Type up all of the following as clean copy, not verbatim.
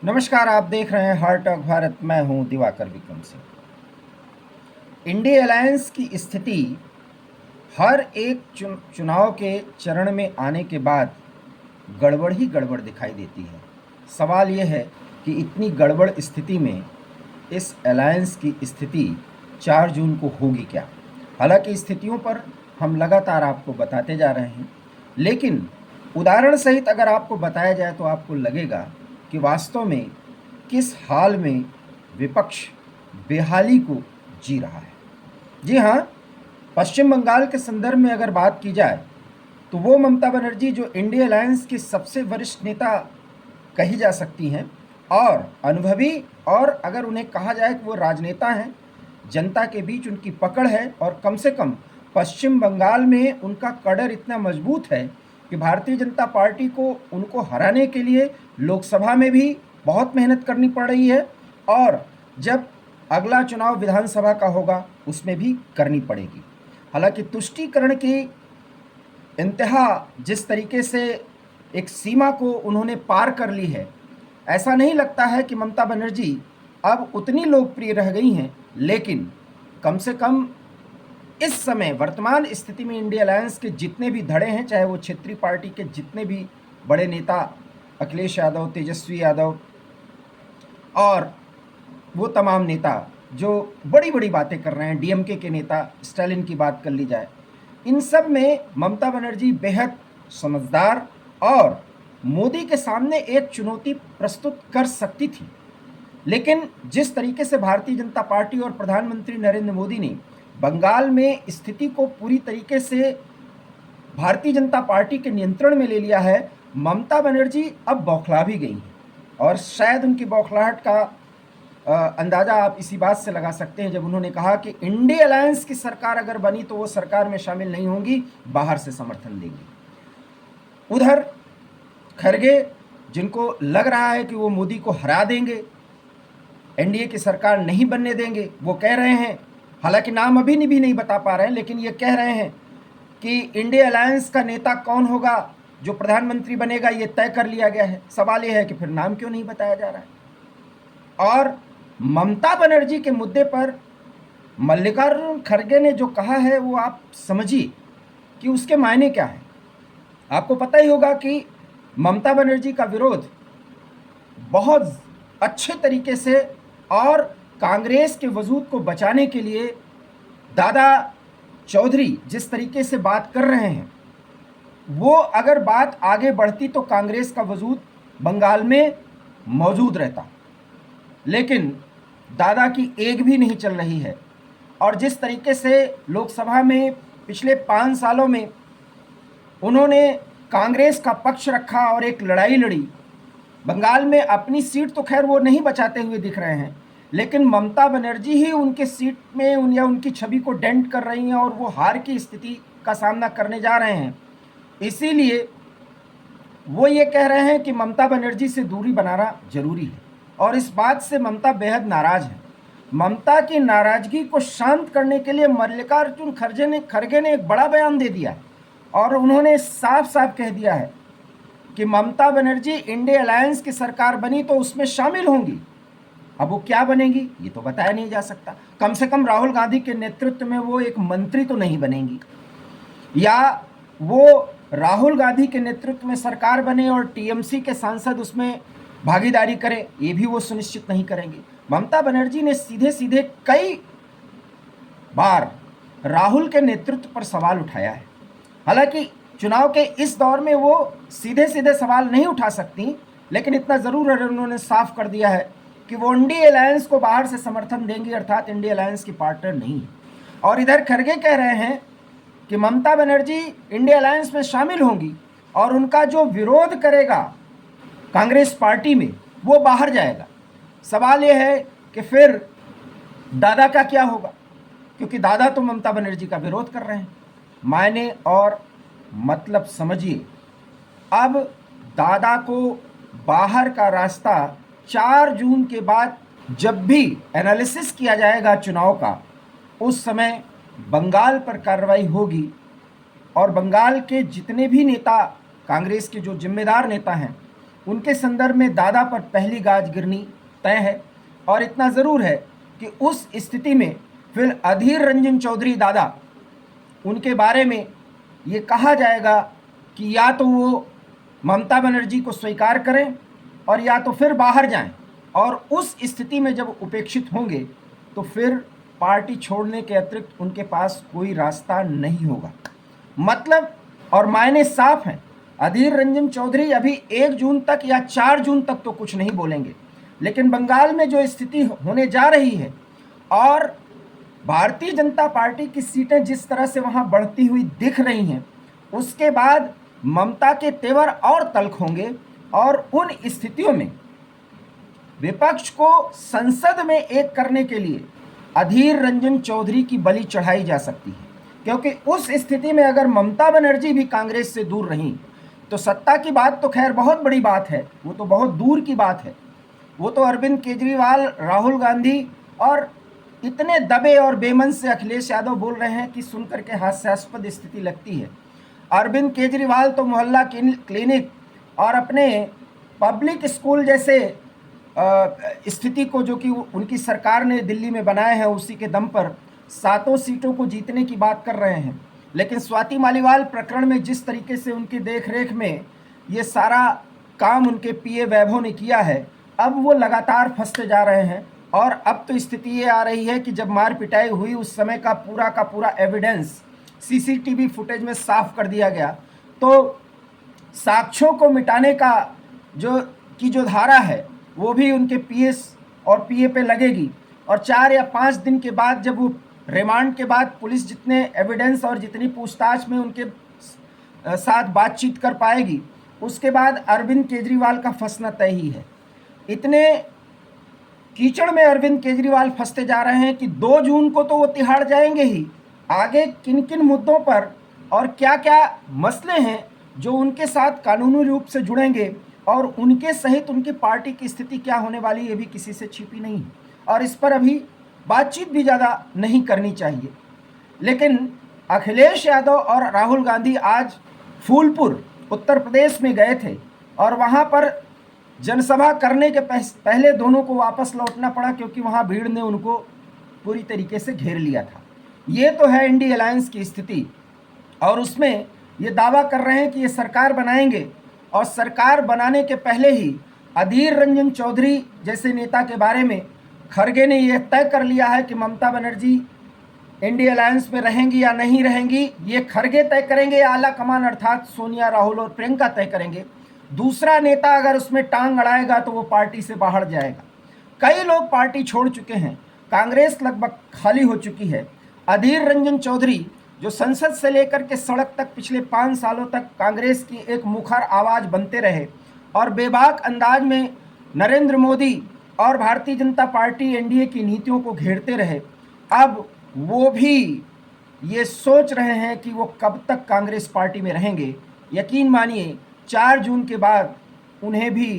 नमस्कार, आप देख रहे हैं हार्ट ऑफ भारत। मैं हूं दिवाकर विक्रम सिंह। इंडिया अलायंस की स्थिति हर एक चुनाव के चरण में आने के बाद गड़बड़ ही गड़बड़ दिखाई देती है। सवाल यह है कि इतनी गड़बड़ स्थिति में इस अलायंस की स्थिति 4 जून को होगी क्या। हालांकि स्थितियों पर हम लगातार आपको बताते जा रहे हैं, लेकिन उदाहरण सहित अगर आपको बताया जाए तो आपको लगेगा कि वास्तव में किस हाल में विपक्ष बेहाली को जी रहा है। जी हाँ, पश्चिम बंगाल के संदर्भ में अगर बात की जाए तो वो ममता बनर्जी जो इंडिया अलायंस की सबसे वरिष्ठ नेता कही जा सकती हैं और अनुभवी, और अगर उन्हें कहा जाए कि वो राजनेता हैं, जनता के बीच उनकी पकड़ है और कम से कम पश्चिम बंगाल में उनका कड़र इतना मजबूत है कि भारतीय जनता पार्टी को उनको हराने के लिए लोकसभा में भी बहुत मेहनत करनी पड़ रही है और जब अगला चुनाव विधानसभा का होगा उसमें भी करनी पड़ेगी। हालांकि तुष्टीकरण की इंतहा जिस तरीके से एक सीमा को उन्होंने पार कर ली है, ऐसा नहीं लगता है कि ममता बनर्जी अब उतनी लोकप्रिय रह गई हैं। लेकिन कम से कम इस समय वर्तमान स्थिति में इंडिया अलायंस के जितने भी धड़े हैं, चाहे वो क्षेत्रीय पार्टी के जितने भी बड़े नेता अखिलेश यादव, तेजस्वी यादव और वो तमाम नेता जो बड़ी बड़ी बातें कर रहे हैं, डीएमके के नेता स्टालिन की बात कर ली जाए, इन सब में ममता बनर्जी बेहद समझदार और मोदी के सामने एक चुनौती प्रस्तुत कर सकती थी। लेकिन जिस तरीके से भारतीय जनता पार्टी और प्रधानमंत्री नरेंद्र मोदी ने बंगाल में स्थिति को पूरी तरीके से भारतीय जनता पार्टी के नियंत्रण में ले लिया है, ममता बनर्जी अब बौखला भी गई हैं। और शायद उनकी बौखलाहट का अंदाज़ा आप इसी बात से लगा सकते हैं जब उन्होंने कहा कि इंडिया अलायंस की सरकार अगर बनी तो वो सरकार में शामिल नहीं होंगी, बाहर से समर्थन देंगी। उधर खरगे, जिनको लग रहा है कि वो मोदी को हरा देंगे, एनडीए की सरकार नहीं बनने देंगे, वो कह रहे हैं, हालांकि नाम अभी भी नहीं बता पा रहे हैं, लेकिन ये कह रहे हैं कि इंडिया अलायंस का नेता कौन होगा जो प्रधानमंत्री बनेगा ये तय कर लिया गया है। सवाल ये है कि फिर नाम क्यों नहीं बताया जा रहा है। और ममता बनर्जी के मुद्दे पर मल्लिकार्जुन खड़गे ने जो कहा है वो आप समझिए कि उसके मायने क्या है। आपको पता ही होगा कि ममता बनर्जी का विरोध बहुत अच्छे तरीके से और कांग्रेस के वजूद को बचाने के लिए दादा चौधरी जिस तरीके से बात कर रहे हैं, वो अगर बात आगे बढ़ती तो कांग्रेस का वजूद बंगाल में मौजूद रहता। लेकिन दादा की एक भी नहीं चल रही है और जिस तरीके से लोकसभा में पिछले 5 सालों में उन्होंने कांग्रेस का पक्ष रखा और एक लड़ाई लड़ी, बंगाल में अपनी सीट तो खैर वो नहीं बचाते हुए दिख रहे हैं, लेकिन ममता बनर्जी ही उनके सीट में या उनकी छवि को डेंट कर रही हैं और वो हार की स्थिति का सामना करने जा रहे हैं। इसीलिए वो ये कह रहे हैं कि ममता बनर्जी से दूरी बनाना जरूरी है और इस बात से ममता बेहद नाराज है। ममता की नाराजगी को शांत करने के लिए मल्लिकार्जुन खड़गे ने एक बड़ा बयान दे दिया है और उन्होंने साफ साफ कह दिया है कि ममता बनर्जी इंडिया अलायंस की सरकार बनी तो उसमें शामिल होंगी। अब वो क्या बनेंगी ये तो बताया नहीं जा सकता। कम से कम राहुल गांधी के नेतृत्व में वो एक मंत्री तो नहीं बनेंगी, या वो राहुल गांधी के नेतृत्व में सरकार बने और टीएमसी के सांसद उसमें भागीदारी करें, ये भी वो सुनिश्चित नहीं करेंगे। ममता बनर्जी ने सीधे सीधे कई बार राहुल के नेतृत्व पर सवाल उठाया है। हालांकि चुनाव के इस दौर में वो सीधे सीधे सवाल नहीं उठा सकती, लेकिन इतना ज़रूर उन्होंने साफ कर दिया है कि वो इंडिया अलायंस को बाहर से समर्थन देंगी, अर्थात इंडिया अलायंस की पार्टनर नहीं है। और इधर खड़गे कह रहे हैं कि ममता बनर्जी इंडिया अलायंस में शामिल होंगी और उनका जो विरोध करेगा कांग्रेस पार्टी में वो बाहर जाएगा। सवाल ये है कि फिर दादा का क्या होगा, क्योंकि दादा तो ममता बनर्जी का विरोध कर रहे हैं। मायने और मतलब समझिए, अब दादा को बाहर का रास्ता 4 जून के बाद जब भी एनालिसिस किया जाएगा चुनाव का, उस समय बंगाल पर कार्रवाई होगी और बंगाल के जितने भी नेता, कांग्रेस के जो जिम्मेदार नेता हैं, उनके संदर्भ में दादा पर पहली गाज गिरनी तय है। और इतना ज़रूर है कि उस स्थिति में फिर अधीर रंजन चौधरी दादा, उनके बारे में ये कहा जाएगा कि या तो वो ममता बनर्जी को स्वीकार करें और या तो फिर बाहर जाएं। और उस स्थिति में जब उपेक्षित होंगे तो फिर पार्टी छोड़ने के अतिरिक्त उनके पास कोई रास्ता नहीं होगा। मतलब और मायने साफ हैं। अधीर रंजन चौधरी अभी 1 जून तक या 4 जून तक तो कुछ नहीं बोलेंगे, लेकिन बंगाल में जो स्थिति होने जा रही है और भारतीय जनता पार्टी की सीटें जिस तरह से वहां बढ़ती हुई दिख रही हैं, उसके बाद ममता के तेवर और तल्ख होंगे। और उन स्थितियों में विपक्ष को संसद में एक करने के लिए अधीर रंजन चौधरी की बलि चढ़ाई जा सकती है, क्योंकि उस स्थिति में अगर ममता बनर्जी भी कांग्रेस से दूर रहीं तो सत्ता की बात तो खैर बहुत बड़ी बात है, वो तो बहुत दूर की बात है। वो तो अरविंद केजरीवाल, राहुल गांधी और इतने दबे और बेमन से अखिलेश यादव बोल रहे हैं कि सुनकर के हास्यास्पद स्थिति लगती है। अरविंद केजरीवाल तो मोहल्ला क्लिनिक और अपने पब्लिक स्कूल जैसे स्थिति को, जो कि उनकी सरकार ने दिल्ली में बनाए हैं, उसी के दम पर 7 सीटों को जीतने की बात कर रहे हैं। लेकिन स्वाति मालीवाल प्रकरण में जिस तरीके से उनकी देखरेख में ये सारा काम उनके पीए वैभव ने किया है, अब वो लगातार फंसते जा रहे हैं। और अब तो स्थिति ये आ रही है कि जब मार पिटाई हुई उस समय का पूरा एविडेंस सीसीटीवी फुटेज में साफ कर दिया गया, तो साक्ष्यों को मिटाने का जो धारा है वो भी उनके पीएस और पीए पे लगेगी। और 4 या 5 दिन के बाद जब वो रिमांड के बाद पुलिस जितने एविडेंस और जितनी पूछताछ में उनके साथ बातचीत कर पाएगी, उसके बाद अरविंद केजरीवाल का फंसना तय ही है। इतने कीचड़ में अरविंद केजरीवाल फंसते जा रहे हैं कि 2 जून को तो वो तिहाड़ जाएंगे ही। आगे किन किन मुद्दों पर और क्या क्या मसले हैं जो उनके साथ कानूनी रूप से जुड़ेंगे और उनके सहित उनकी पार्टी की स्थिति क्या होने वाली, ये भी किसी से छिपी नहीं है। और इस पर अभी बातचीत भी ज़्यादा नहीं करनी चाहिए। लेकिन अखिलेश यादव और राहुल गांधी आज फूलपुर उत्तर प्रदेश में गए थे और वहाँ पर जनसभा करने के पहले दोनों को वापस लौटना पड़ा, क्योंकि वहाँ भीड़ ने उनको पूरी तरीके से घेर लिया था। ये तो है इंडी अलायंस की स्थिति। और उसमें ये दावा कर रहे हैं कि ये सरकार बनाएंगे, और सरकार बनाने के पहले ही अधीर रंजन चौधरी जैसे नेता के बारे में खरगे ने यह तय कर लिया है कि ममता बनर्जी इंडिया अलायंस में रहेंगी या नहीं रहेंगी, ये खरगे तय करेंगे, आला कमान अर्थात सोनिया, राहुल और प्रियंका तय करेंगे। दूसरा नेता अगर उसमें टांग अड़ाएगा तो वो पार्टी से बाहर जाएगा। कई लोग पार्टी छोड़ चुके हैं, कांग्रेस लगभग खाली हो चुकी है। अधीर रंजन चौधरी जो संसद से लेकर के सड़क तक पिछले 5 सालों तक कांग्रेस की एक मुखर आवाज़ बनते रहे और बेबाक अंदाज में नरेंद्र मोदी और भारतीय जनता पार्टी एनडीए की नीतियों को घेरते रहे, अब वो भी ये सोच रहे हैं कि वो कब तक कांग्रेस पार्टी में रहेंगे। यकीन मानिए 4 जून के बाद उन्हें भी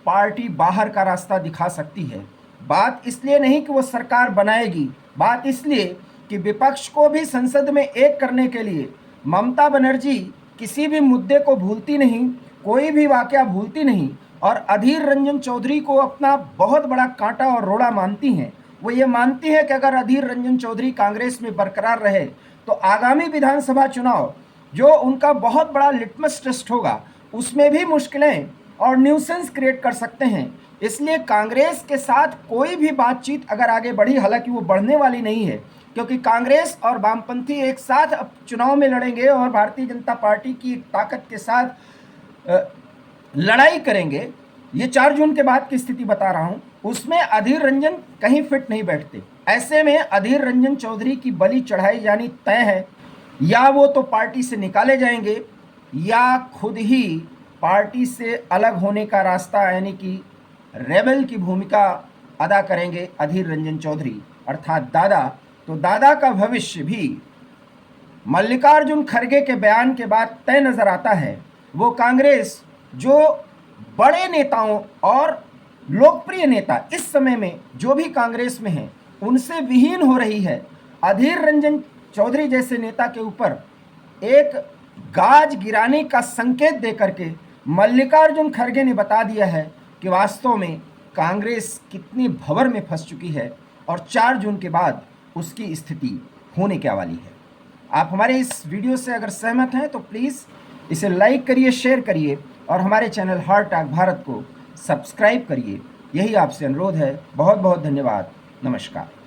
पार्टी बाहर का रास्ता दिखा सकती है। बात इसलिए नहीं कि वो सरकार बनाएगी, बात इसलिए कि विपक्ष को भी संसद में एक करने के लिए ममता बनर्जी किसी भी मुद्दे को भूलती नहीं, कोई भी वाकया भूलती नहीं, और अधीर रंजन चौधरी को अपना बहुत बड़ा कांटा और रोड़ा मानती हैं। वो ये मानती है कि अगर अधीर रंजन चौधरी कांग्रेस में बरकरार रहे तो आगामी विधानसभा चुनाव जो उनका बहुत बड़ा लिटमस टेस्ट होगा, उसमें भी मुश्किलें और न्यूसेंस क्रिएट कर सकते हैं। इसलिए कांग्रेस के साथ कोई भी बातचीत अगर आगे बढ़ी, हालांकि वो बढ़ने वाली नहीं है, क्योंकि कांग्रेस और वामपंथी एक साथ अब चुनाव में लड़ेंगे और भारतीय जनता पार्टी की ताकत के साथ लड़ाई करेंगे। ये 4 जून के बाद की स्थिति बता रहा हूँ, उसमें अधीर रंजन कहीं फिट नहीं बैठते। ऐसे में अधीर रंजन चौधरी की बलि चढ़ाई जानी तय है। या वो तो पार्टी से निकाले जाएंगे या खुद ही पार्टी से अलग होने का रास्ता, यानी कि रेबल की भूमिका अदा करेंगे अधीर रंजन चौधरी अर्थात दादा। तो दादा का भविष्य भी मल्लिकार्जुन खड़गे के बयान के बाद तय नजर आता है। वो कांग्रेस जो बड़े नेताओं और लोकप्रिय नेता इस समय में जो भी कांग्रेस में हैं उनसे विहीन हो रही है। अधीर रंजन चौधरी जैसे नेता के ऊपर एक गाज गिराने का संकेत दे करके मल्लिकार्जुन खड़गे ने बता दिया है कि वास्तव में कांग्रेस कितनी भंवर में फंस चुकी है और 4 जून के बाद उसकी स्थिति होने क्या वाली है। आप हमारे इस वीडियो से अगर सहमत हैं तो प्लीज़ इसे लाइक करिए, शेयर करिए और हमारे चैनल हार्ट टॉक भारत को सब्सक्राइब करिए। यही आपसे अनुरोध है। बहुत बहुत धन्यवाद। नमस्कार।